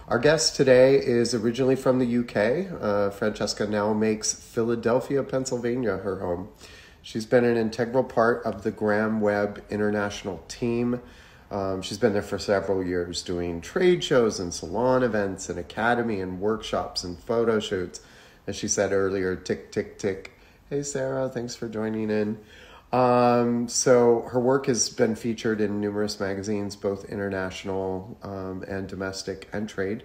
Our guest today is originally from the UK. Francesca now makes Philadelphia, Pennsylvania her home. She's been an integral part of the Graham Webb International team. She's been there for several years doing trade shows and salon events and academy and workshops and photo shoots. As she said earlier, tick, tick, tick. Hey, Sarah, thanks for joining in. So her work has been featured in numerous magazines, both international and domestic and trade.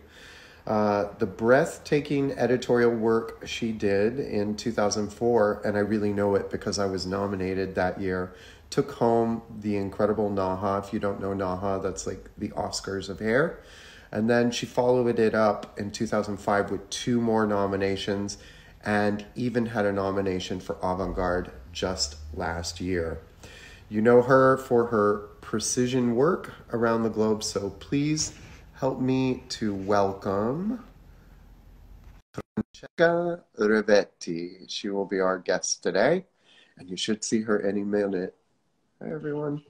The breathtaking editorial work she did in 2004, and I really know it because I was nominated that year, took home the incredible NAHA. If you don't know NAHA, that's like the Oscars of hair. And then she followed it up in 2005 with 2 more nominations and even had a nomination for Avant-Garde just last year. You know her for her precision work around the globe, so please help me to welcome Francesca Rivetti. She will be our guest today, and you should see her any minute. Hi, everyone.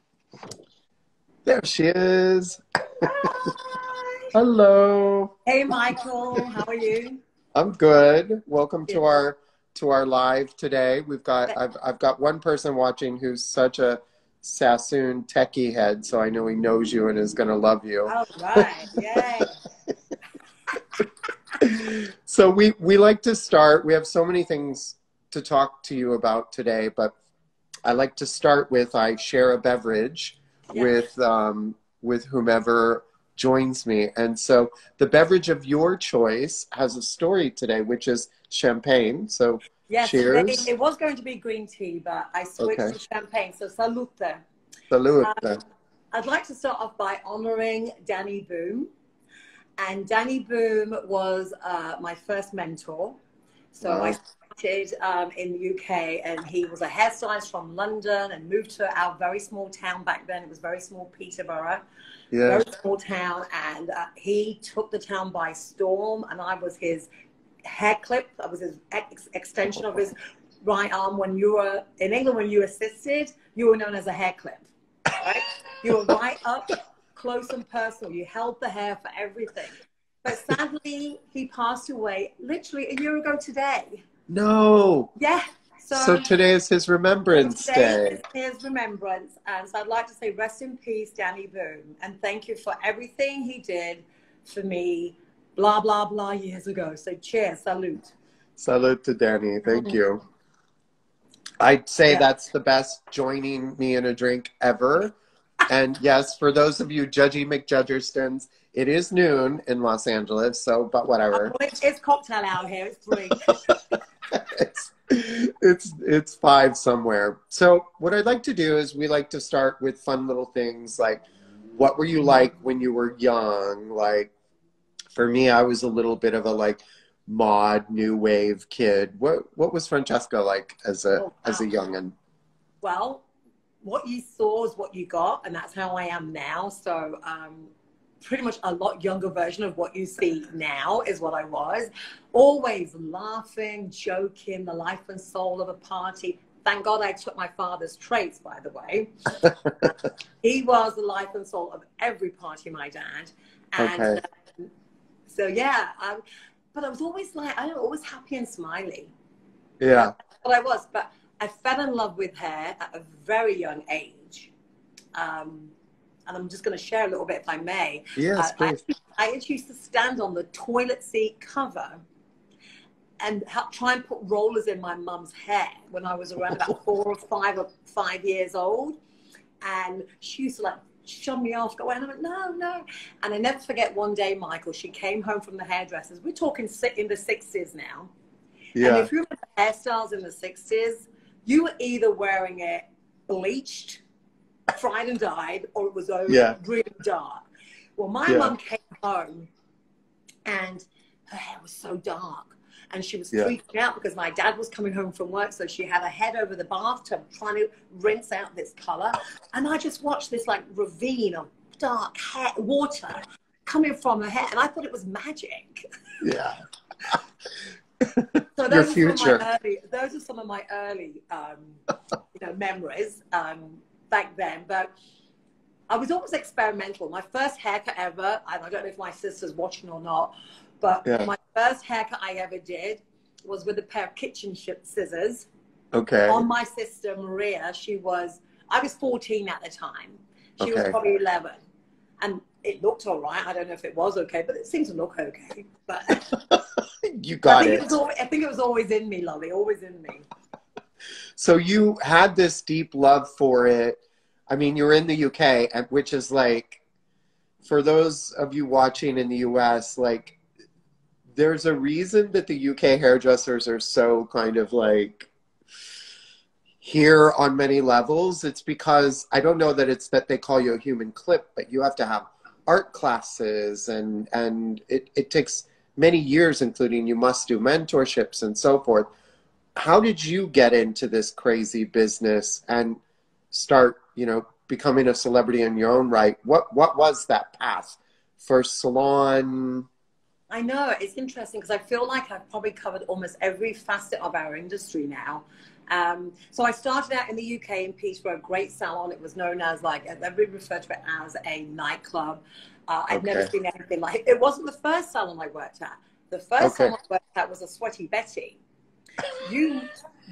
There she is. Hi. Hello. Hey, Michael. How are you? I'm good. Welcome to our live today. I've got one person watching who's such a Sassoon techie head, so I know he knows you and is going to love you. All right. Yay. So we like to start. We have so many things to talk to you about today, but I like to start with I share a beverage with whomever joins me. And so the beverage of your choice has a story today, which is champagne. So yes, cheers. it was going to be green tea, but I switched to champagne. So salute. Salute. I'd like to start off by honoring Danny Boom. And Danny Boom was my first mentor. So I started in the UK, and he was a hairstylist from London and moved to our very small town back then. It was very small, Peterborough. Very small town, and he took the town by storm, and I was his hair clip. I was his extension of his right arm. When you were in England, when you assisted, you were known as a hair clip, right? You were right up close and personal. You held the hair for everything. But sadly, he passed away literally a year ago today. No. Yeah. So today is his remembrance day. Today is his remembrance. And so I'd like to say rest in peace, Danny Boom. And thank you for everything he did for me, blah, blah, blah, years ago. So cheers, salute. Salute to Danny. Thank you. I'd say that's the best joining me in a drink ever. And yes, for those of you judgy McJudgerstons, it is noon in Los Angeles, so, but whatever. It's cocktail out here. It's 3. It's 5 somewhere. So what I'd like to do is we like to start with fun little things like, what were you like when you were young? Like, for me, I was a little bit of a like mod new wave kid. What was Francesca like as a youngin'? Well, what you saw is what you got, and that's how I am now. So pretty much a lot younger version of what you see now is what I was. Always laughing, joking, the life and soul of a party. Thank God I took my father's traits, by the way. He was the life and soul of every party, my dad. And so, yeah, but I was always like, I was always happy and smiley. Yeah. That's what I was. But I fell in love with hair at a very young age. And I'm just going to share a little bit, if I may. Yes, please. I used to stand on the toilet seat cover and try and put rollers in my mum's hair when I was around about 4 or 5 years old. And she used to like shove me off, go, and I went, no, no. And I never forget one day, Michael, she came home from the hairdressers. We're talking in the 60s now. Yeah. And if you remember hairstyles in the 60s, you were either wearing it bleached, fried and dyed, or it was really dark. Well, my mum came home and her hair was so dark. And she was freaking out because my dad was coming home from work. So she had her head over the bathtub trying to rinse out this color. And I just watched this like ravine of dark hair, water coming from her hair. And I thought it was magic. Yeah. So those are some of my early memories back then. But I was always experimental. My first haircut ever, and I don't know if my sister's watching or not, but my first haircut I ever did was with a pair of kitchen scissors. Okay. On my sister, Maria. I was 14 at the time. She was probably 11. And it looked all right. I don't know if it was okay, but it seemed to look okay. But you got it. I think it was always in me, Lovey, always in me. So you had this deep love for it. I mean, you're in the UK, which is like, for those of you watching in the US, like, there's a reason that the UK hairdressers are so kind of like here on many levels. It's because, I don't know that it's that they call you a human clip, but you have to have art classes and it takes many years, including you must do mentorships and so forth. How did you get into this crazy business and start, you know, becoming a celebrity in your own right? What was that path? First Salon? I know, it's interesting because I feel like I've probably covered almost every facet of our industry now. So I started out in the UK in Peterborough, a great salon. It was known as, like, everybody referred to it as a nightclub. I'd never seen anything like it. It wasn't the first salon I worked at. The first salon I worked at was a Sweaty Betty. You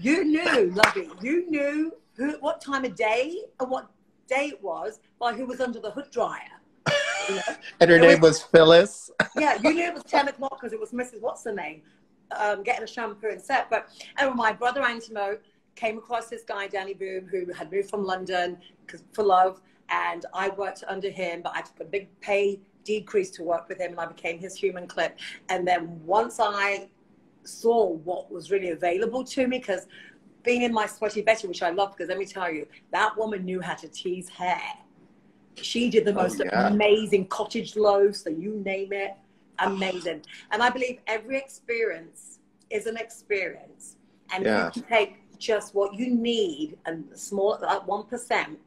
knew, Lovey, you knew what time of day and what day it was by who was under the hood dryer. You know? And her name was Phyllis. Yeah, you knew it was 10 o'clock because it was Mrs. What's her name, getting a shampoo and set. But anyway, my brother Antimo came across this guy, Danny Boom, who had moved from London for love, and I worked under him, but I took a big pay decrease to work with him, and I became his human clip. And then once I saw what was really available to me, because being in my Sweaty Betty, which I love, because let me tell you, that woman knew how to tease hair. She did the most amazing cottage loaves, so you name it, amazing. And I believe every experience is an experience. And you can take just what you need and small, like 1%,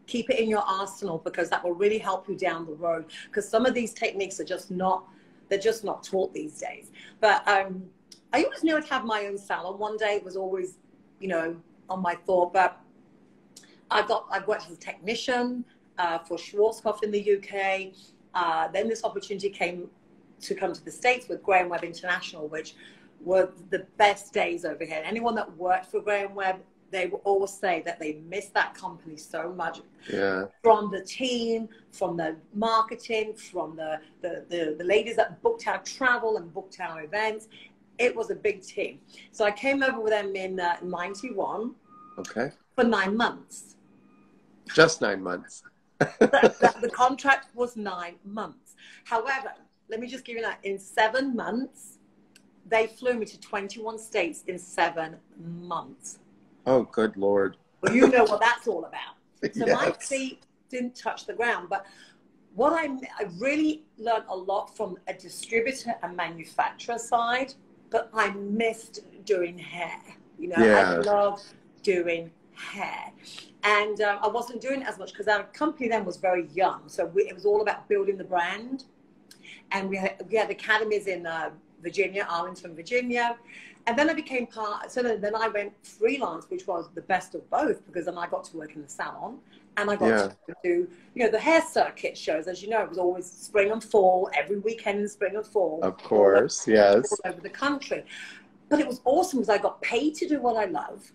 keep it in your arsenal, because that will really help you down the road. Because some of these techniques are just not, they're just not taught these days. But I always knew I'd have my own salon. One day it was always, you know, on my thought. But I've worked as a technician for Schwarzkopf in the UK. Then this opportunity came to come to the States with Graham Webb International, which were the best days over here. Anyone that worked for Graham Webb, they will always say that they miss that company so much. Yeah. From the team, from the marketing, from the ladies that booked our travel and booked our events. It was a big team. So I came over with them in 91. Okay. For 9 months. Just 9 months. The contract was 9 months. However, let me just give you that. In 7 months, they flew me to 21 states in 7 months. Oh, good Lord. Well, you know what that's all about. So Yes. my feet didn't touch the ground. But what I really learned a lot from a distributor and manufacturer side, but I missed doing hair. You know, I love doing hair. And I wasn't doing it as much because our company then was very young. So it was all about building the brand. And we had academies in Virginia, Arlington, Virginia. And then I became then I went freelance, which was the best of both, because then I got to work in the salon and I got to do, you know, the hair circuit shows. As you know, it was always spring and fall, every weekend in spring and fall. Of course, yes. All over the country. But it was awesome because I got paid to do what I love.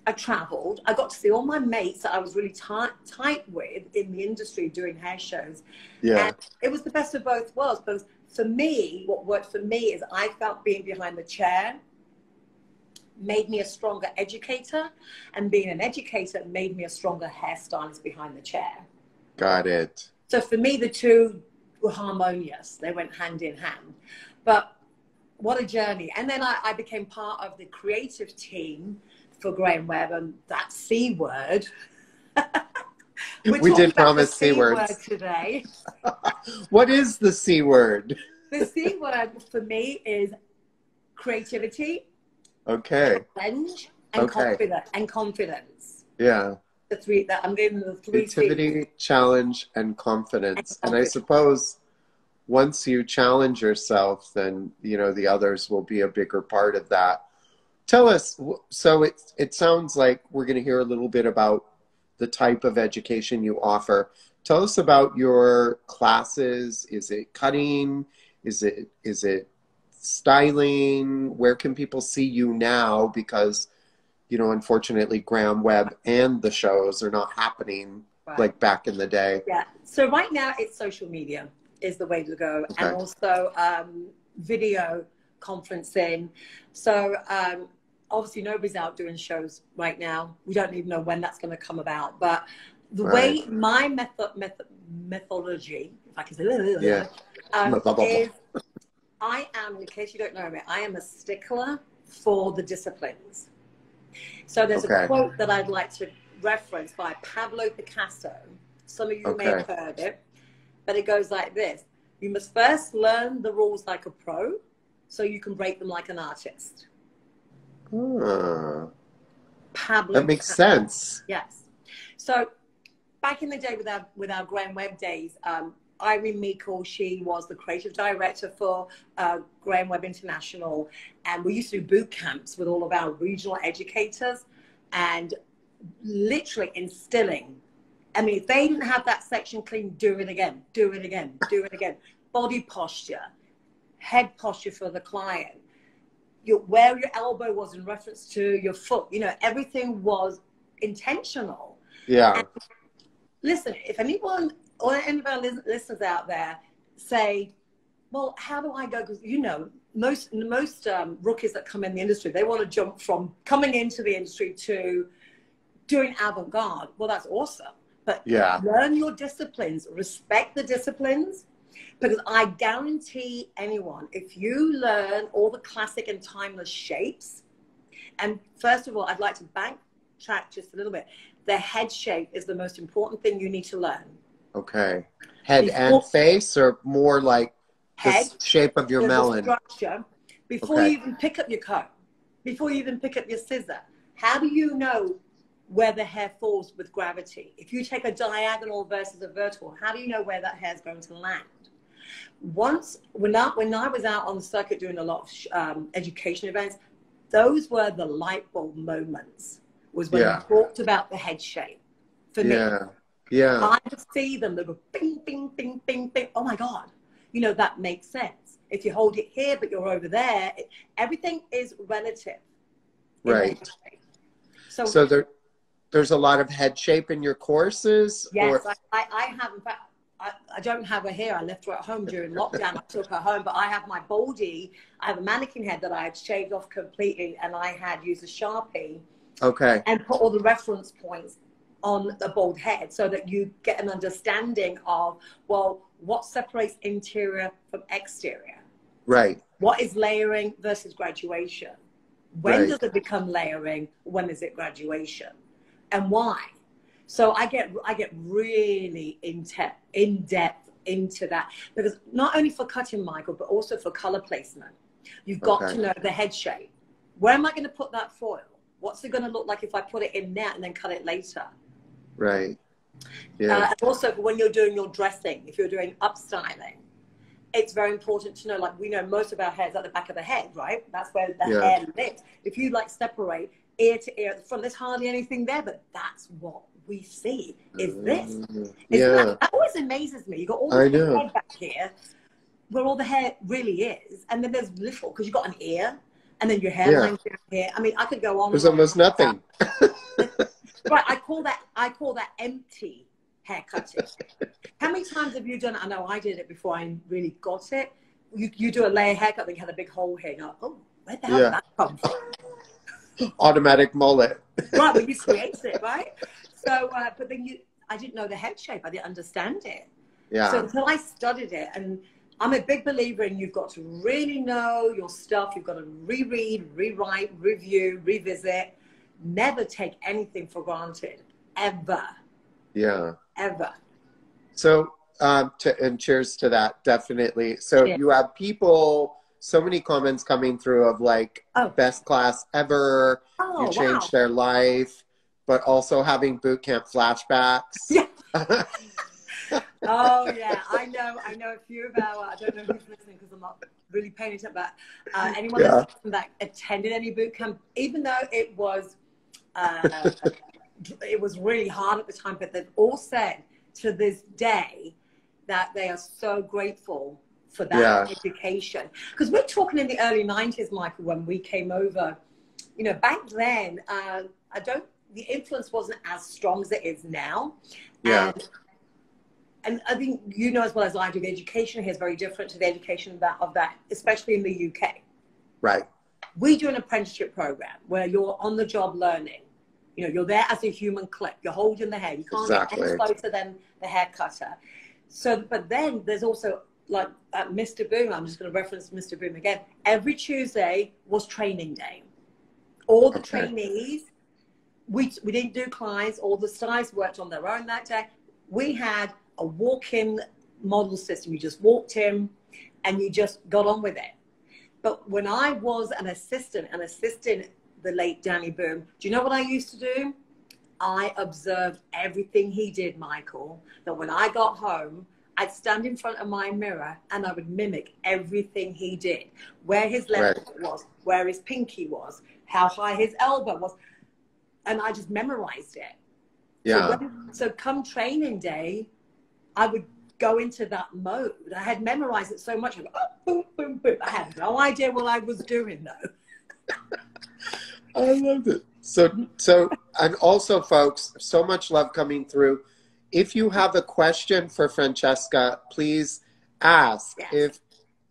I traveled. I got to see all my mates that I was really tight with in the industry doing hair shows. Yeah. And it was the best of both worlds. Because for me, what worked for me is I felt being behind the chair made me a stronger educator. And being an educator made me a stronger hairstylist behind the chair. Got it. So for me, the two were harmonious. They went hand in hand. But what a journey. And then I became part of the creative team for Graham Webb, and that C word. We did promise C words today. What is the C word? The C word for me is creativity, challenge, and confidence. Yeah. The three that I'm giving the three creativity, C's. Challenge, and confidence. And I suppose once you challenge yourself, then, you know, the others will be a bigger part of that. Tell us, so it sounds like we're going to hear a little bit about the type of education you offer. Tell us about your classes. Is it cutting? Is it styling? Where can people see you now? Because, you know, unfortunately, Graham Webb and the shows are not happening like back in the day. Yeah. So right now it's social media is the way to go. Okay. And also video conferencing. So obviously nobody's out doing shows right now. We don't even know when that's going to come about. But the way my methodology, if I can say is I am, in case you don't know me, I am a stickler for the disciplines. So there's a quote that I'd like to reference by Pablo Picasso. Some of you may have heard it, but it goes like this. You must first learn the rules like a pro so you can break them like an artist. Pablo that makes Picasso. sense. Yes. So back in the day with our Graham Webb days, Irene Meikle, she was the creative director for Graham Webb International, and we used to do boot camps with all of our regional educators and literally instilling. I mean, if they didn't have that section clean, do it again, do it again, do it again. Body posture, head posture for the client, where your elbow was in reference to your foot, you know, everything was intentional. Yeah. And listen, if anyone or any of our listeners out there say, well, how do I go? Because, you know, most rookies that come in the industry, they want to jump from coming into the industry to doing avant-garde. Well, that's awesome. But learn your disciplines, respect the disciplines, because I guarantee anyone, if you learn all the classic and timeless shapes, and first of all, I'd like to backtrack just a little bit. The head shape is the most important thing you need to learn. Okay. Head and face, or more like head, the shape of your melon? Structure. Before you even pick up your comb, before you even pick up your scissor, how do you know where the hair falls with gravity? If you take a diagonal versus a vertical, how do you know where that hair is going to land? Once, when I was out on the circuit doing a lot of education events, those were the light bulb moments, was when we talked about the head shape. For me. Yeah. I could see them. They go bing, bing, bing, bing, bing. Oh my God. You know, that makes sense. If you hold it here, but you're over there, everything is relative. Right. So there's a lot of head shape in your courses? Yes, I have. In fact, I don't have her here. I left her at home during lockdown. I took her home, but I have my baldy. I have a mannequin head that I had shaved off completely, and I had used a Sharpie. Okay. And put all the reference points on the bald head so that you get an understanding of, well, what separates interior from exterior? Right. What is layering versus graduation? When does it become layering? When is it graduation? And why? So I get really in depth into that, because not only for cutting, Michael, but also for color placement. You've got to know the head shape. Where am I going to put that foil? What's it going to look like if I put it in there and then cut it later? Right. Yeah. And also when you're doing your dressing, if you're doing upstyling, it's very important to know, like, we know most of our hair is at the back of the head, right? That's where the hair lives. If you like separate ear to ear at the front, there's hardly anything there, but that's what we see is this. That always amazes me. You got all the hair back here where all the hair really is, and then there's little, because you've got an ear, and then your hairline's down here. I mean, I could go on. There's almost nothing. Right, I call that empty hair cutting. How many times have you done it? I know I did it before I really got it. You do a layer haircut, then you had a big hole here. You're like, oh, where the hell did that come from? Automatic mullet. Right, well, you create it, right? So, but then I didn't know the head shape. I didn't understand it. Yeah. So until I studied it, and I'm a big believer in, you've got to really know your stuff. You've got to reread, rewrite, review, revisit. Never take anything for granted, ever. Yeah. Ever. So, and cheers to that, definitely. So you have people, so many comments coming through of like, best class ever, you changed their life, but also having boot camp flashbacks. Yeah. Oh yeah, I know a few of our, I don't know who's listening because I'm not really paying attention, but anyone that attended any boot camp, even though it was it was really hard at the time, but they've all said to this day that they are so grateful for that education. Because we're talking in the early 90s, Michael, when we came over. You know, back then, the influence wasn't as strong as it is now. Yeah. And I think you know as well as I do, the education here is very different to the education of that, especially in the UK. Right. We do an apprenticeship program where you're on the job learning. You know, you're there as a human clip. You're holding the hair. You can't get any closer than the hair cutter. So, but then there's also like at Mr. Boom, I'm just going to reference Mr. Boom again. Every Tuesday was training day. All the trainees, we didn't do clients. All the stylists worked on their own that day. We had a walk-in model system. You just walked in and you just got on with it. But when I was an assistant and assisting the late Danny Boom, do you know what I used to do? I observed everything he did, Michael, that when I got home, I'd stand in front of my mirror and I would mimic everything he did. Where his left foot was, where his pinky was, how high his elbow was. And I just memorized it. Yeah. So come training day, I would go into that mode. I had memorized it so much. I go, oh, boom, boom, boom. I had no idea what I was doing though. I loved it. So, and also folks, so much love coming through. If you have a question for Francesca, please ask. If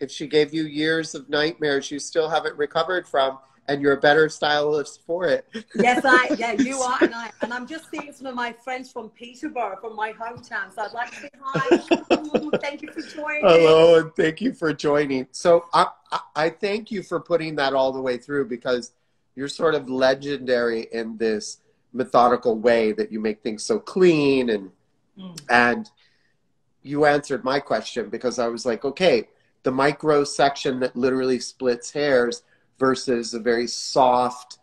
she gave you years of nightmares you still haven't recovered from, and you're a better stylist for it. Yes, you are, and I'm just seeing some of my friends from Peterborough, from my hometown. So I'd like to say hi. Thank you for joining. Hello, and thank you for joining. So I thank you for putting that all the way through, because you're sort of legendary in this methodical way that you make things so clean, and you answered my question, because I was like, okay, the micro section that literally splits hairs versus a very soft,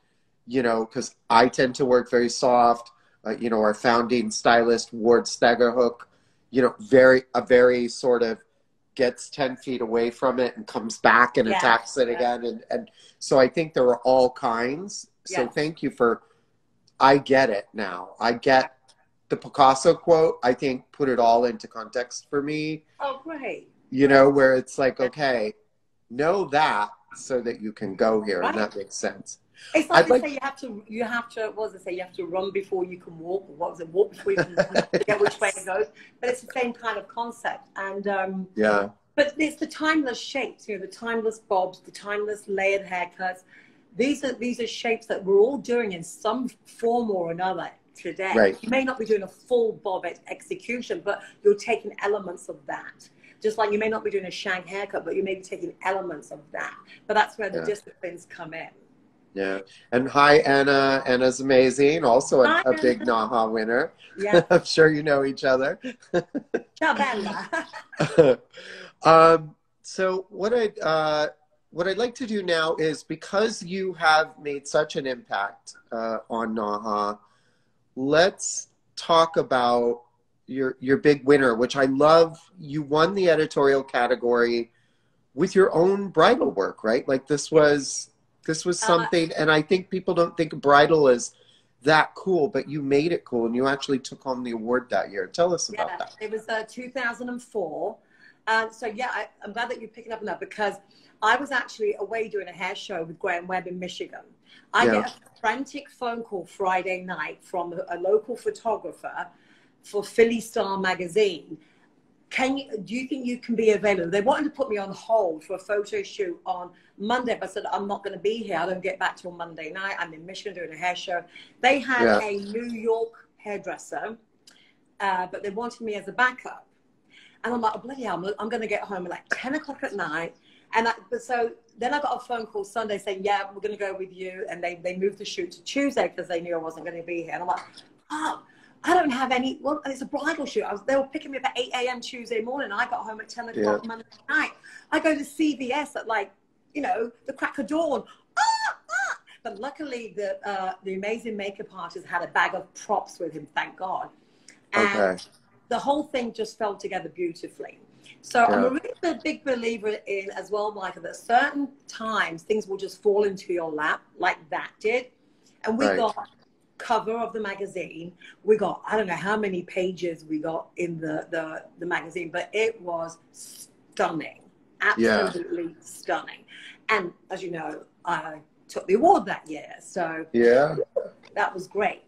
you know, because I tend to work very soft. You know, our founding stylist, Ward Stegerhook, you know, a very sort of gets 10 feet away from it and comes back and attacks it again. And so I think there are all kinds. So thank you for, I get it now. I get the Picasso quote, I think, put it all into context for me. Oh, great. You know, where it's like, okay, know that so that you can go here, and that makes sense. It's like they say you have to, what does it say? You have to run before you can walk, or what was it? Walk before you can get which way it goes. But it's the same kind of concept. And but it's the timeless shapes, you know, the timeless bobs, the timeless layered haircuts. These are shapes that we're all doing in some form or another today. Right. You may not be doing a full bob execution, but you're taking elements of that. Just like you may not be doing a shag haircut, but you may be taking elements of that. But that's where the disciplines come in. Yeah. And hi, Anna. Anna's amazing. Also a big NAHA winner. Yeah. I'm sure you know each other. Ciao, Bella. So what I'd like to do now is, because you have made such an impact on NAHA, let's talk about your big winner, which I love. You won the editorial category with your own bridal work, right? Like this was something, and I think people don't think bridal is that cool, but you made it cool, and you actually took home the award that year. Tell us about that. It was 2004. So yeah, I'm glad that you're picking up on that, because I was actually away doing a hair show with Graham Webb in Michigan. I get a frantic phone call Friday night from a local photographer for Philly Star magazine. Do you think you can be available? They wanted to put me on hold for a photo shoot on Monday, but I said, I'm not going to be here. I don't get back till Monday night. I'm in Michigan doing a hair show. They had a New York hairdresser, but they wanted me as a backup. And I'm like, oh, bloody hell, I'm going to get home at like 10 o'clock at night. And so then I got a phone call Sunday saying, yeah, we're going to go with you. And they moved the shoot to Tuesday because they knew I wasn't going to be here. And I'm like, oh, I don't have any. Well, it's a bridal shoot. They were picking me up at 8 a.m. Tuesday morning. I got home at 10 o'clock Monday night. I go to CVS at like, you know, the crack of dawn. But luckily, the amazing makeup artist had a bag of props with him, thank God. And the whole thing just fell together beautifully. So I'm a really big believer in, as well, Michael, that certain times things will just fall into your lap like that did. And we got cover of the magazine. We got, I don't know how many pages we got in the magazine, but it was stunning, absolutely stunning. And as you know, I took the award that year, so that was great.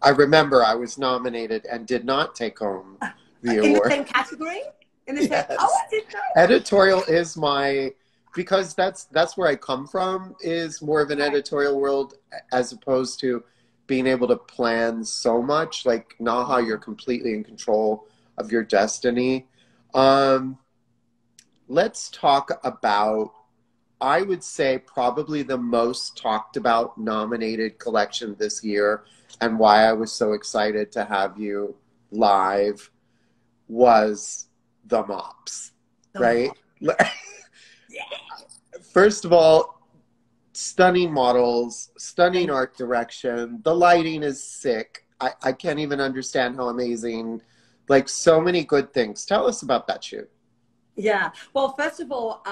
I remember I was nominated and did not take home the award. In the same category? In the same, oh, I didn't know. Editorial is my, because that's where I come from, is more of an editorial world, as opposed to being able to plan so much. Like NAHA, you're completely in control of your destiny. Let's talk about, I would say, probably the most talked about nominated collection this year, and why I was so excited to have you live, was the mops, right? First of all, stunning models, stunning art direction. The lighting is sick. I can't even understand how amazing, like, so many good things. Tell us about that shoot. Yeah. Well, first of all,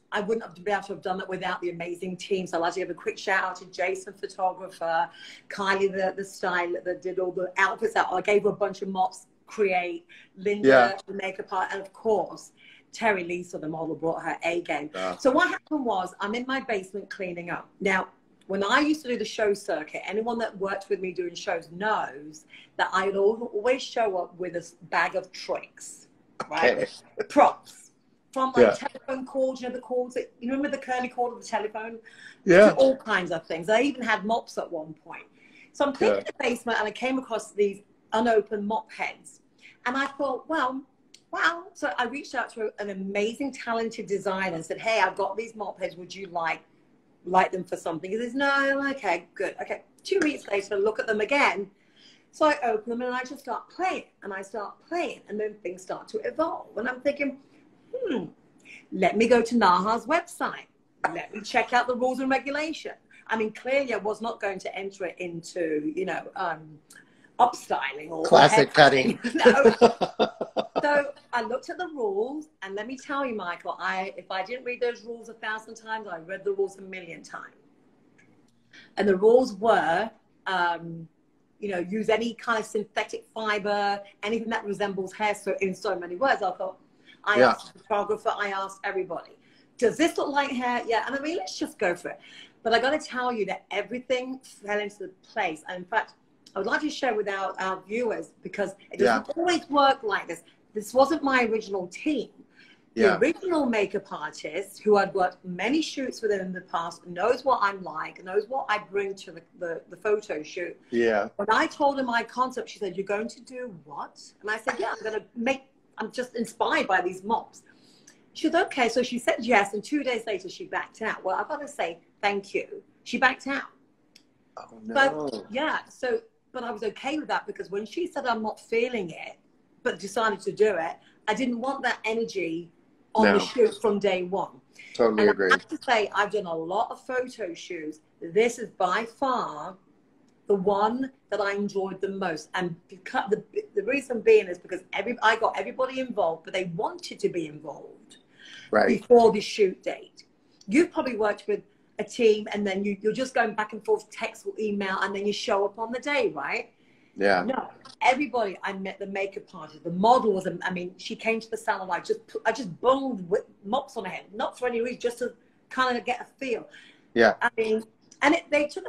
I wouldn't have been able to have done that without the amazing team. So I'd like to give a quick shout out to Jason, photographer, Kylie, the stylist that did all the outfits out. I gave her a bunch of mops, create, Linda, the makeup art, and of course, Terry Lisa, the model, brought her A game. So what happened was, I'm in my basement cleaning up. Now, when I used to do the show circuit, anyone that worked with me doing shows knows that I'd always show up with a bag of tricks, right? Props. From like telephone cords, you know, the cords that, you remember the curly cord of the telephone? To all kinds of things. I even had mops at one point. So I'm cleaning the basement and I came across these unopened mop heads. And I thought, well, wow. So I reached out to an amazing, talented designer and said, hey, I've got these mop heads. Would you like them for something? He says, no, okay, good. Okay. 2 weeks later, I look at them again. So I open them and I just start playing. And I start playing. And then things start to evolve. And I'm thinking, let me go to NAHA's website. Let me check out the rules and regulation. I mean, clearly I was not going to enter it into, you know, upstyling or classic cutting. No. So I looked at the rules, and let me tell you, Michael, if I didn't read those rules 1,000 times, I read the rules 1,000,000 times. And the rules were, you know, use any kind of synthetic fiber, anything that resembles hair. So in so many words, I thought, I asked the photographer, I asked everybody, does this look like hair? Yeah. And I mean, let's just go for it. But I got to tell you that everything fell into place. And in fact, I would like to share with our viewers, because it doesn't always work like this. This wasn't my original team. The original makeup artist, who I'd worked many shoots with in the past, knows what I'm like, knows what I bring to the photo shoot. Yeah. When I told her my concept, she said, you're going to do what? And I said, yeah, I'm just inspired by these mops. She said, okay. So she said yes. And 2 days later, she backed out. Well, I've got to say thank you. She backed out. Oh, no. But yeah, but I was okay with that, because when she said I'm not feeling it, but decided to do it, I didn't want that energy on the shoot from day one. Totally agree. I have to say, I've done a lot of photo shoots. This is by far the one that I enjoyed the most. And because the reason being is because I got everybody involved, but they wanted to be involved before the shoot date. You've probably worked with a team, and then you're just going back and forth, text or email, and then you show up on the day, right? Yeah. No, everybody. I met the makeup artist, the model was. I mean, she came to the salon. I just bunged with mops on her head, not for any reason, just to kind of get a feel. Yeah. I mean, and they took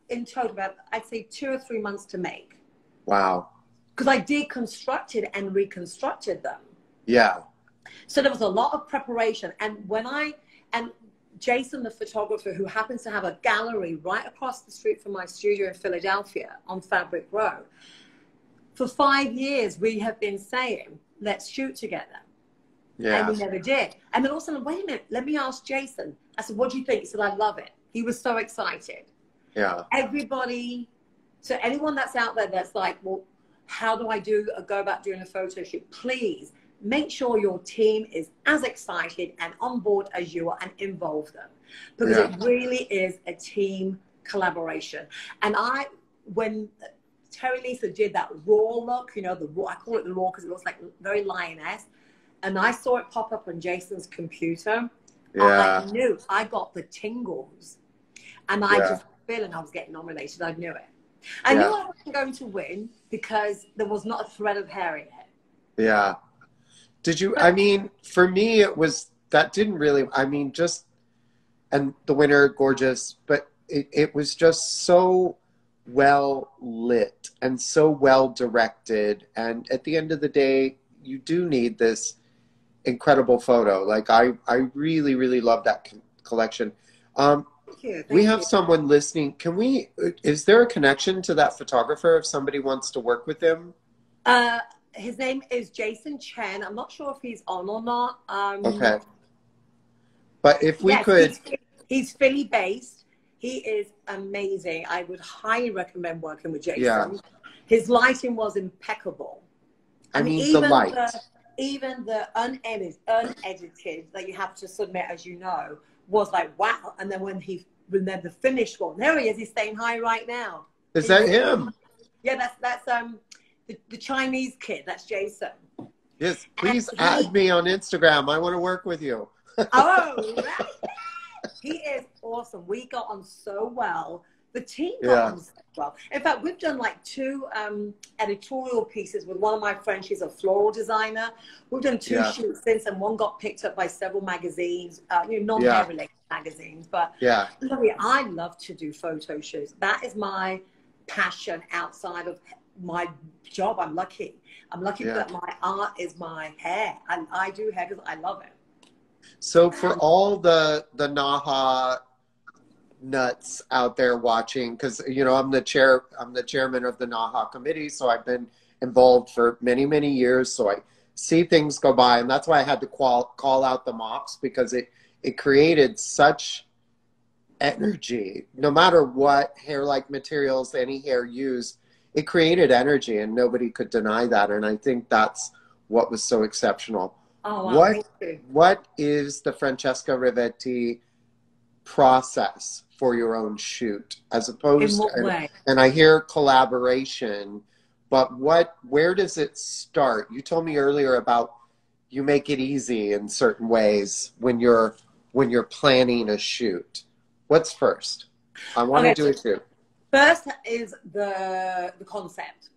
in total about, I'd say, 2 or 3 months to make. Wow. Because I deconstructed and reconstructed them. Yeah. So there was a lot of preparation, and Jason, the photographer, who happens to have a gallery right across the street from my studio in Philadelphia on Fabric Row. For 5 years, we have been saying, let's shoot together. Yeah. And we never did. And then all of a sudden, wait a minute, let me ask Jason. I said, what do you think? He said, I love it. He was so excited. Yeah. Everybody, so anyone that's out there that's like, well, how do I go about doing a photo shoot? Please make sure your team is as excited and on board as you are, and involve them, because it really is a team collaboration. And when Terry Lisa did that raw look, you know, I call it the raw because it looks like very lioness, and I saw it pop up on Jason's computer, I knew, I got the tingles, and feeling I was getting nominated. I knew it. I knew I wasn't going to win because there was not a thread of hair in it. Yeah. Did you, I mean, for me, it was, that didn't really, I mean, just, and the winner, gorgeous, but it was just so well lit and so well directed. And at the end of the day, you do need this incredible photo. Like, I really, really love that collection. Thank you. We have someone listening. Can we, is there a connection to that photographer if somebody wants to work with him? His name is Jason Chen. I'm not sure if he's on or not. Okay. But if we could... He's Philly based. He is amazing. I would highly recommend working with Jason. Yeah. His lighting was impeccable. I mean, even the light. Even the unedited that you have to submit, as you know, was like, wow. And then when the finished one, there he is. He's staying high right now. Is that him? Yeah, that's the Chinese kid. That's Jason. Yes, please add me on Instagram. I want to work with you. Oh, right. He is awesome. We got on so well. The team got on so well. In fact, we've done like 2 editorial pieces with one of my friends. She's a floral designer. We've done 2 shoots since, and one got picked up by several magazines, non-hair related magazines. But I love to do photo shoots. That is my passion outside of my job. I'm lucky. That my art is my hair, and I do hair because I love it. So for all the NAHA nuts out there watching, because I'm the chairman of the NAHA committee, so I've been involved for many, many years. So I see things go by, and that's why I had to call out the mops, because it created such energy. No matter what hair-like materials any hair used, it created energy, and nobody could deny that. And I think that's what was so exceptional. Oh, wow. What is the Francesca Rivetti process for your own shoot, as opposed in what way? And I hear collaboration, but where does it start? You told me earlier about you make it easy in certain ways when you're planning a shoot. What's first? I want to do a shoot. First is the concept.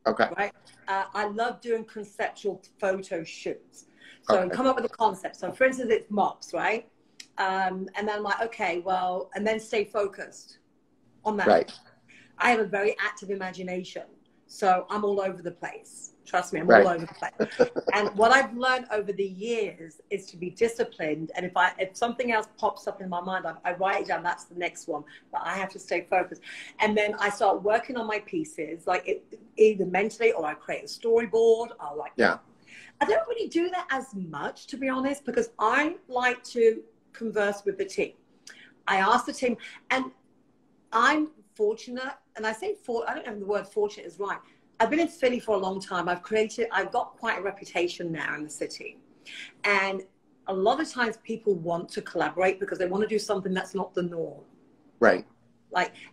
Okay. Right. I love doing conceptual photo shoots. So come up with a concept. So for instance, it's mops, right? And then I'm like, okay, well, and then stay focused on that. Right. I have a very active imagination. So I'm all over the place. Trust me, I'm all over the place. And what I've learned over the years is to be disciplined. And if something else pops up in my mind, I write it down, that's the next one. But I have to stay focused. And then I start working on my pieces, like either mentally, or I create a storyboard. I don't really do that as much, to be honest, because I like to converse with the team. I ask the team, and I'm fortunate, and I say I don't know if the word fortunate is right. I've been in Philly for a long time. I've got quite a reputation now in the city. And a lot of times people want to collaborate because they want to do something that's not the norm. Right.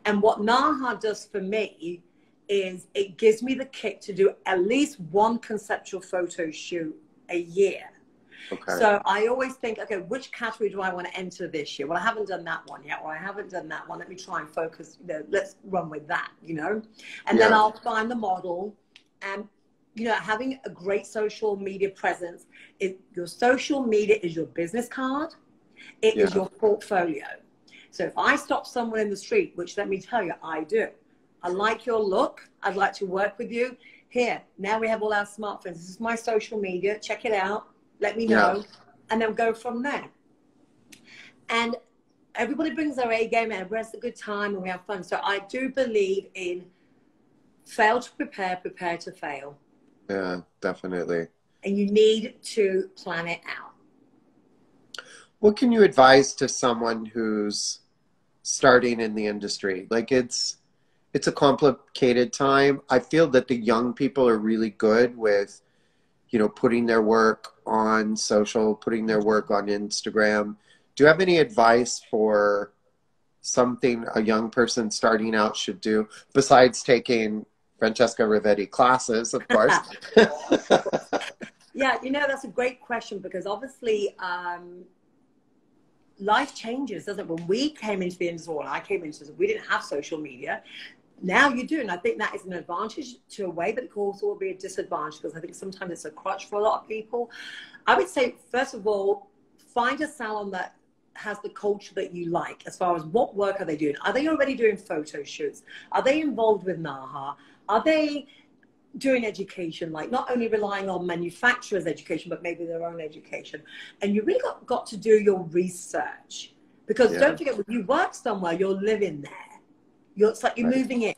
And what NAHA does for me is it gives me the kick to do at least one conceptual photo shoot a year. Okay. So I always think, okay, which category do I want to enter this year? Well, I haven't done that one yet, or I haven't done that one. Let me try and focus, let's run with that, And then I'll find the model. And, having a great social media presence, your social media is your business card. It is your portfolio. So if I stop someone in the street, which let me tell you, I do. I like your look. I'd like to work with you. Here, now we have all our smartphones. This is my social media. Check it out. Let me know. And then go from there. And everybody brings their A game and everybody has a good time and we have fun. So I do believe in fail to prepare, prepare to fail. Yeah, definitely. And you need to plan it out. What can you advise to someone who's starting in the industry? Like it's a complicated time. I feel that the young people are really good with, putting their work on social, putting their work on Instagram. Do you have any advice for something a young person starting out should do besides taking Francesca Rivetti classes, of course? Yeah, that's a great question because obviously life changes, doesn't it? When we came into the industry, when I came into it, we didn't have social media. Now you do, and I think that is an advantage to a way, but it could also be a disadvantage, because I think sometimes it's a crutch for a lot of people. I would say, first of all, find a salon that has the culture that you like, as far as what work are they doing. Are they already doing photo shoots? Are they involved with NAHA? Are they doing education, like not only relying on manufacturers' education, but maybe their own education? And you really got to do your research, because don't forget, when you work somewhere, you're living there. It's like you're moving in.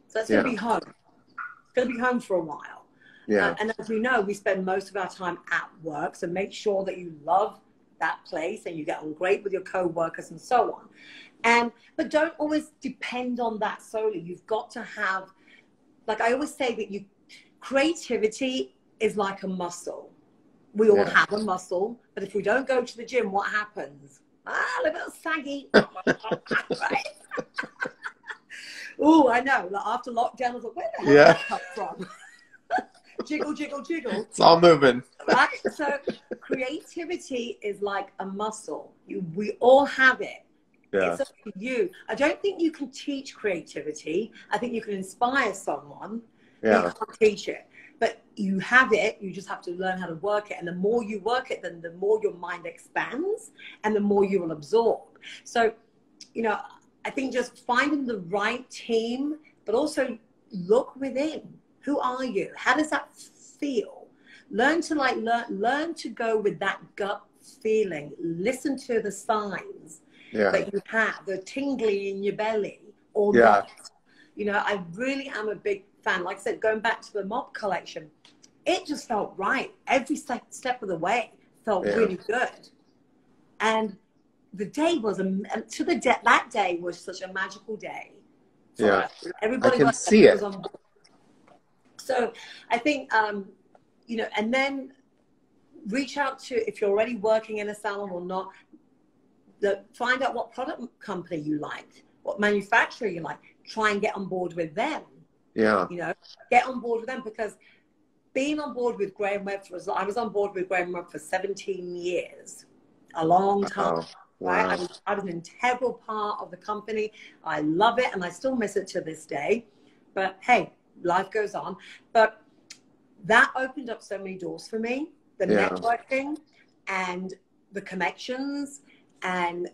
So it's going to be home. It's going to be home for a while. And as you know, we spend most of our time at work. So make sure that you love that place and you get on great with your co-workers and so on. But don't always depend on that solely. You've got to have, like I always say, that creativity is like a muscle. We all have a muscle, but if we don't go to the gym, what happens? A little saggy. Right? Oh, I know. Like after lockdown, I was like, where the hell did that come from? Jiggle, jiggle, jiggle. It's all moving. Right? So creativity is like a muscle. We all have it. It's up to you. I don't think you can teach creativity. I think you can inspire someone. You can't teach it. But you have it. You just have to learn how to work it. And the more you work it, then the more your mind expands and the more you will absorb. So, you know, I think just finding the right team, but also look within. Who are you? How does that feel? Learn to learn to go with that gut feeling. Listen to the signs that you have, the tingly in your belly or not. You know, I really am a big fan. Like I said, going back to the mop collection, it just felt right. Every step of the way felt really good. And the day was, that day was such a magical day. Everybody I can see it. Was on board. So I think, you know, and then reach out to, if you're already working in a salon or not, find out what product company you like, what manufacturer you like. Try and get on board with them. You know, get on board with them, because being on board with Graham Webb I was on board with Graham Webb for 17 years, a long time. Right? I was an integral part of the company. I love it, and I still miss it to this day. But hey, life goes on. But that opened up so many doors for me, the networking and the connections. And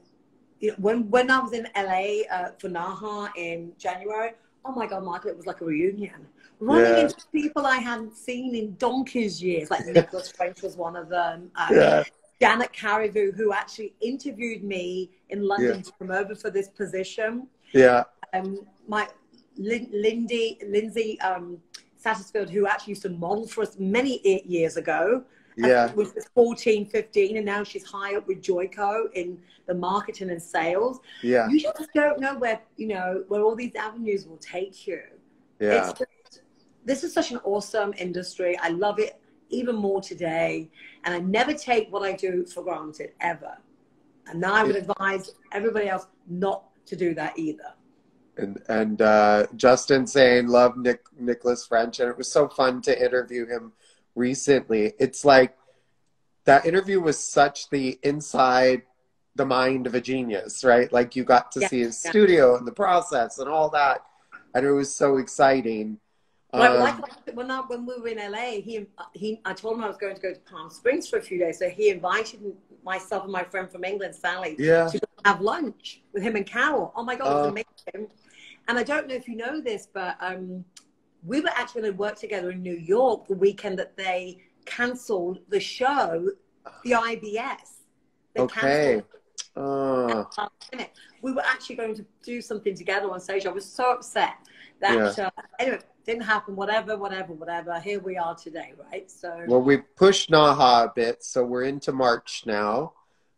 you know, when I was in LA for NAHA in January, oh my God, Michael, it was like a reunion. Running into people I hadn't seen in donkey's years, like Nicholas French was one of them. Janet Caribou, who actually interviewed me in London to come over for this position. My Lindsay Satterfield, who actually used to model for us many years ago. Was 14, 15, and now she's high up with Joico in the marketing and sales. You just don't know where, you know, where all these avenues will take you. This is such an awesome industry. I love it even more today, and I never take what I do for granted, ever. And now I would advise everybody else not to do that either. And Justin saying, love Nicholas French, and it was so fun to interview him recently. It's like that interview was such the inside the mind of a genius, right? Like you got to see his studio and the process and all that, and it was so exciting. Like when we were in LA, I told him I was going to go to Palm Springs for a few days, so he invited myself and my friend from England, Sally, to have lunch with him and Carol. Oh my God, it was amazing. And I don't know if you know this, but we were actually going to work together in New York the weekend that they cancelled the show, the IBS. They canceled. We were actually going to do something together on stage. I was so upset that, anyway, didn't happen, whatever. Here we are today, right? So. Well, we pushed NAHA a bit, so we're into March now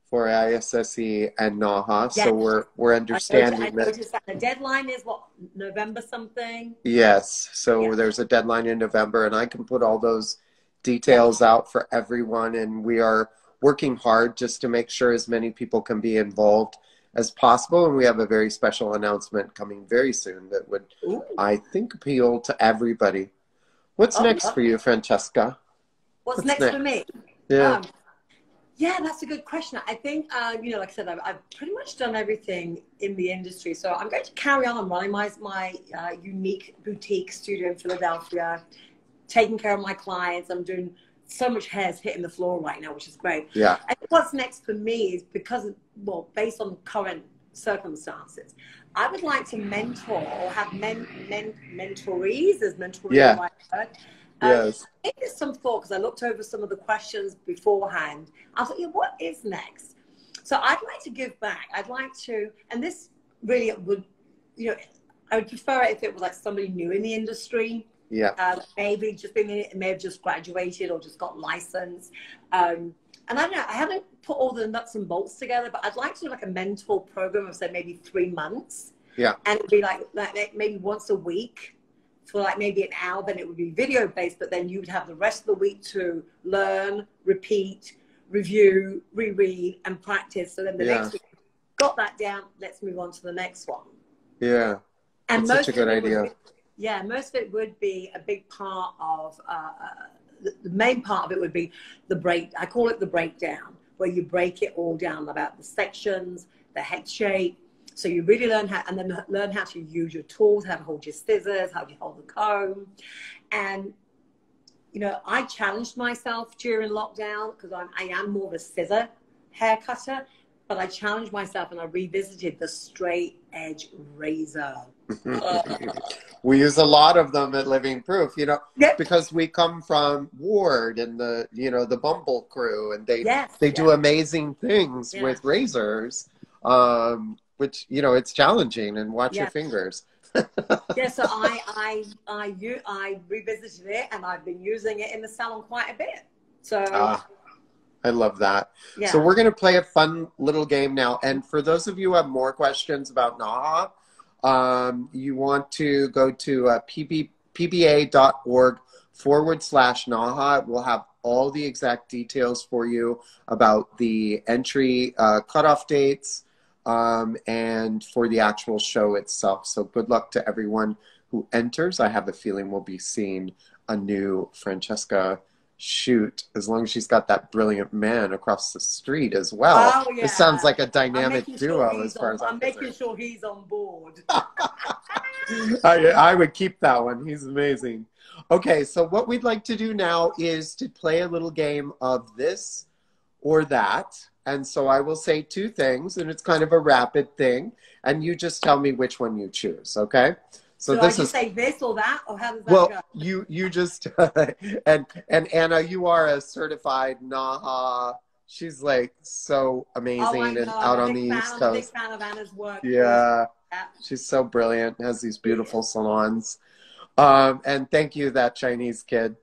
for ISSE and NAHA, so we're understanding that the deadline is what, November something? Yes, so there's a deadline in November, and I can put all those details out for everyone, and we are working hard just to make sure as many people can be involved as possible, and we have a very special announcement coming very soon that would, I think, appeal to everybody. What's next for you, Francesca? What's next for me? Yeah, that's a good question. I think, you know, like I said, I've pretty much done everything in the industry. So I'm going to carry on running my unique boutique studio in Philadelphia, taking care of my clients. I'm doing so much hair's hitting the floor right now, which is great. Yeah. I think what's next for me is because, well, based on current circumstances, I would like to mentor or have mentorees, is mentoring the right word? Yes. I gave this some thought because I looked over some of the questions beforehand. I was like, yeah, what is next? So I'd like to give back. I'd like to, and this really would, you know, I would prefer it if it was like somebody new in the industry. Yeah. Maybe just may have just graduated or just got licensed. And I don't know, I haven't put all the nuts and bolts together, but I'd like to do like a mentor program of say maybe 3 months. Yeah. And it'd be like maybe once a week for like maybe an hour, then it would be video based, but then you would have the rest of the week to learn, repeat, review, reread, and practice. So then the next week, got that down, let's move on to the next one. Yeah. And that's such a good idea. Most of it would be a big part of, the main part of it would be I call it the breakdown, where you break it all down about the sections, the head shape. So you really learn how to use your tools, how to hold your scissors, how to hold the comb. And, you know, I challenged myself during lockdown because I am more of a scissor hair cutter, but I challenged myself and I revisited the straight edge razor. We use a lot of them at Living Proof, you know, because we come from Ward and the, you know, the Bumble crew, and they do amazing things with razors, which, you know, it's challenging, and watch your fingers. So I revisited it, and I've been using it in the salon quite a bit. So I love that. Yeah. So we're going to play a fun little game now. And for those of you who have more questions about NAHA, you want to go to pba.org/NAHA. We'll have all the exact details for you about the entry cutoff dates and for the actual show itself. So good luck to everyone who enters. I have a feeling we'll be seeing a new Francesca shoot, as long as she's got that brilliant man across the street as well. It sounds like a dynamic duo as far as I'm making sure he's on board. I would keep that one. He's amazing. Okay, so what we'd like to do now is to play a little game of this or that. And so I will say 2 things, and it's kind of a rapid thing, and you just tell me which one you choose, okay? So this I just say this or that, or how does that go? You just and Anna, you are a certified NAHA. She's like so amazing and out on the East Coast. I'm a big fan of Anna's work. Yeah, she's so brilliant. Has these beautiful salons. And thank you, that Chinese kid.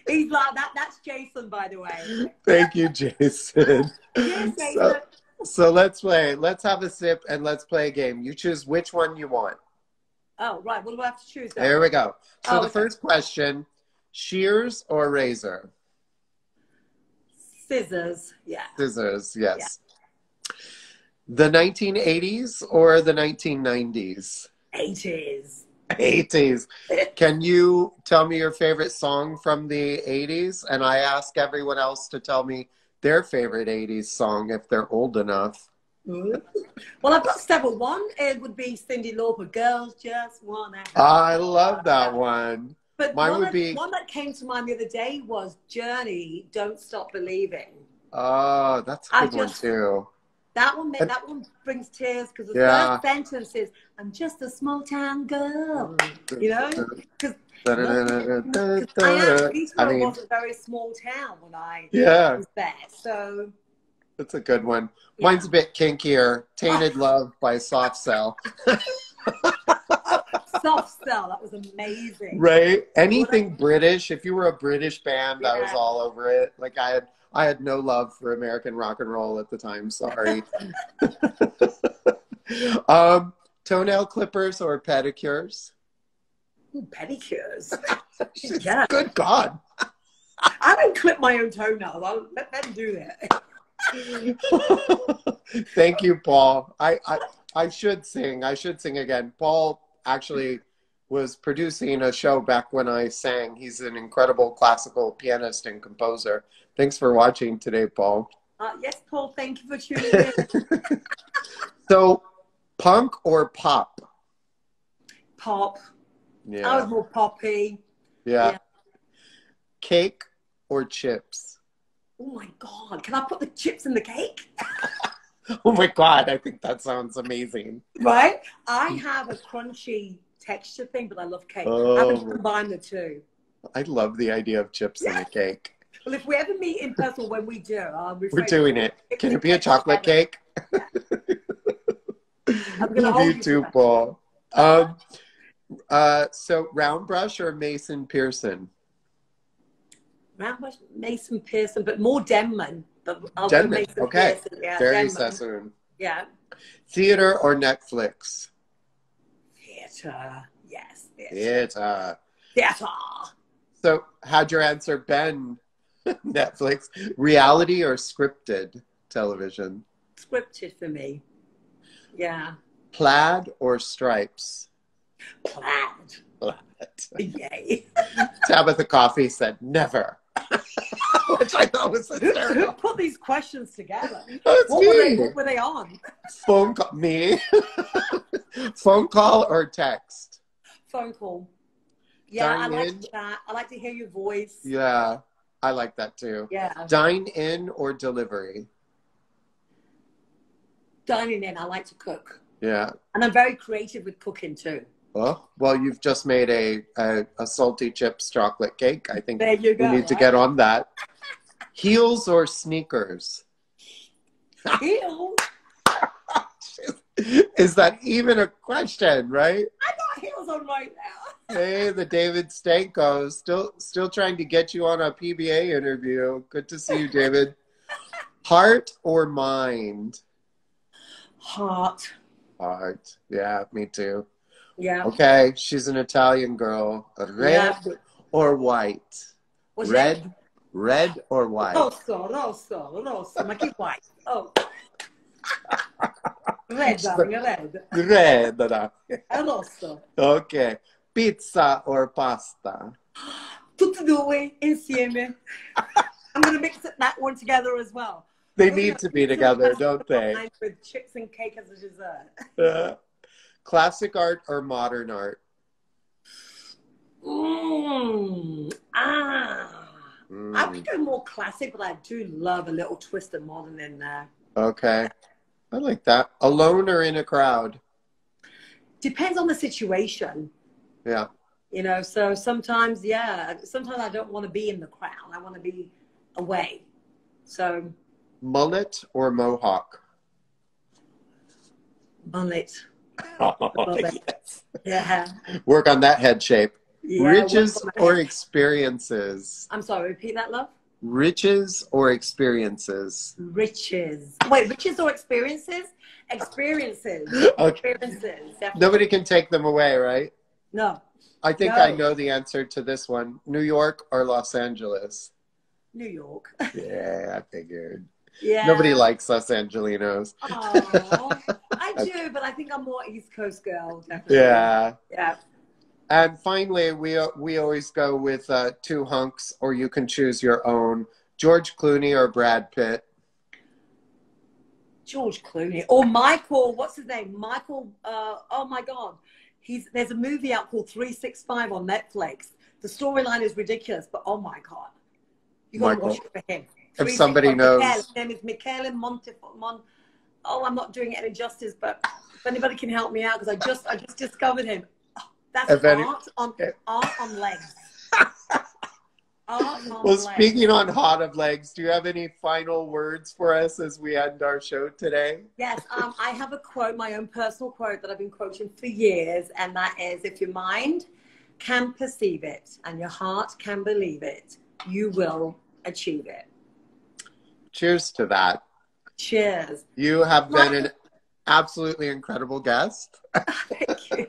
He's like that. That's Jason, by the way. Thank you, Jason. Yes, Jason. So let's play. Let's have a sip and let's play a game. You choose which one you want. Oh, right. What do I have to choose? There we go. So the first question, shears or razor? Scissors, Scissors, yes. Yeah. The 1980s or the 1990s? 80s. Can you tell me your favorite song from the 80s? And I ask everyone else to tell me their favorite 80s song if they're old enough. Well, I've got several. One, it would be Cyndi Lauper, Girls Just Wanna Have I love that one. But one that came to mind the other day was Journey, Don't Stop Believing. Oh, that's a good one too. That one brings tears because the first sentence is, I'm just a small town girl. You know? Because Peterborough was a very small town when I was there. So that's a good one. Mine's a bit kinkier. Tainted Love by Soft Cell. Soft Cell, that was amazing. Right? Anything British. If you were a British band, I was all over it. Like I had no love for American rock and roll at the time. Sorry. Toenail clippers or pedicures? Ooh, pedicures. Good God. I don't clip my own toenails. I'll let them do that. Thank you, Paul. I should sing. I should sing again. Paul actually was producing a show back when I sang. He's an incredible classical pianist and composer. Thanks for watching today, Paul. Yes, Paul, thank you for tuning in. So, punk or pop? Pop. Yeah. I was more poppy. Yeah. Cake or chips? Oh my God, can I put the chips in the cake? Oh my God, I think that sounds amazing. Right? I have a crunchy texture thing, but I love cake. Oh. I would combine the two. I love the idea of chips in a cake. Well, if we ever meet in person, when we do, we're doing it. Can it be a chocolate cake? Yeah. I'm gonna Love hold you too, Paul. So round brush or Mason Pearson? Round brush, Mason Pearson, but more Denman. But I'll Denman. go Mason Okay. Pearson. Yeah, very Denman. Sassoon. Yeah. Theater or Netflix? Theater. Yes. Theater. Theater. So how'd your answer been? Netflix. Reality or scripted television? Scripted for me. Yeah. Plaid or stripes? Plaid. Plaid. Yay. Tabitha Coffee said never. Which I thought was hysterical. Who put these questions together? Oh, What were they on? Phone call. Me? Phone call or text? Phone call. Yeah, Dine I like in? that. I like to hear your voice. Yeah, I like that too. Yeah. Dine in or delivery? Dining in, I like to cook. Yeah. And I'm very creative with cooking too. Oh, well, you've just made a salty chips chocolate cake. I think There you go, we need to get on that. Heels or sneakers? Heels? Is that even a question, right? I got heels on right now. Hey, the David Stanko, still trying to get you on a PBA interview. Good to see you, David. Heart or mind? Heart. Heart. Yeah, me too. Yeah. Okay, she's an Italian girl. Red or white? What's red or white? Rosso. Ma che white? Oh. Red, darling, red. Red. Rosso. Okay. Pizza or pasta? Tutti e due insieme. I'm going to mix that one together as well. They need to be together, don't they? With chips and cake as a dessert. Classic art or modern art? I would go more classic, but I do love a little twist of modern in there. Okay. I like that. Alone or in a crowd? Depends on the situation. Yeah. You know, so sometimes, sometimes I don't want to be in the crowd. I want to be away. So. Mullet or mohawk? Mullet. Oh, yes. Yeah. Work on that head shape. Yeah, riches or experiences? I'm sorry, repeat that, love. Riches or experiences? Riches. Wait, riches or experiences? Experiences. Okay. Experiences. Definitely. Nobody can take them away, right? No. I think I know the answer to this one. New York or Los Angeles? New York. Yeah, I figured. Yeah. Nobody likes Los Angelinos. Oh, I do, but I think I'm more East Coast girl. Definitely. Yeah. Yeah. And finally, we always go with two hunks, or you can choose your own. George Clooney or Brad Pitt? George Clooney. Or Michael, what's his name? Michael, oh my God. There's a movie out called 365 on Netflix. The storyline is ridiculous, but oh my God. You got to watch it for him. If somebody knows. His name is Michele Oh, I'm not doing it any justice, but if anybody can help me out, because I just discovered him. That's art on legs. Well, speaking on hot of legs, do you have any final words for us as we end our show today? Yes, I have a quote, my own personal quote that I've been quoting for years, and that is, if your mind can perceive it and your heart can believe it, you will achieve it. Cheers to that. Cheers. You have been an absolutely incredible guest. Thank you.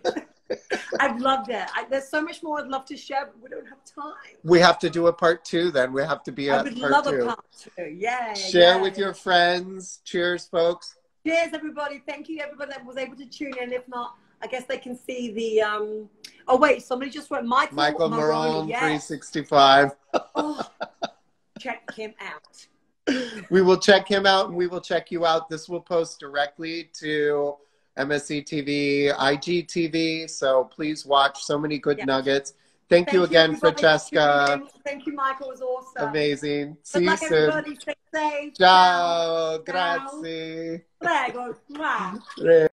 I've loved it. There's so much more I'd love to share, but we don't have time. We have to do a part 2 then. We have to be at part 2. I would love a part 2. Yay. Share with your friends. Cheers, folks. Cheers, everybody. Thank you, everybody that was able to tune in. If not, I guess they can see the, oh wait, somebody just wrote Michael Marone, yes. 365. Oh, check him out. We will check him out and we will check you out. This will post directly to MSCTV, IGTV. So please watch. So many good nuggets. Thank you again, everybody. Francesca. Thank you, Michael. It was awesome. Amazing. Good See luck, you soon. everybody. Stay safe. Ciao. Ciao. Grazie. Prego. Mwah.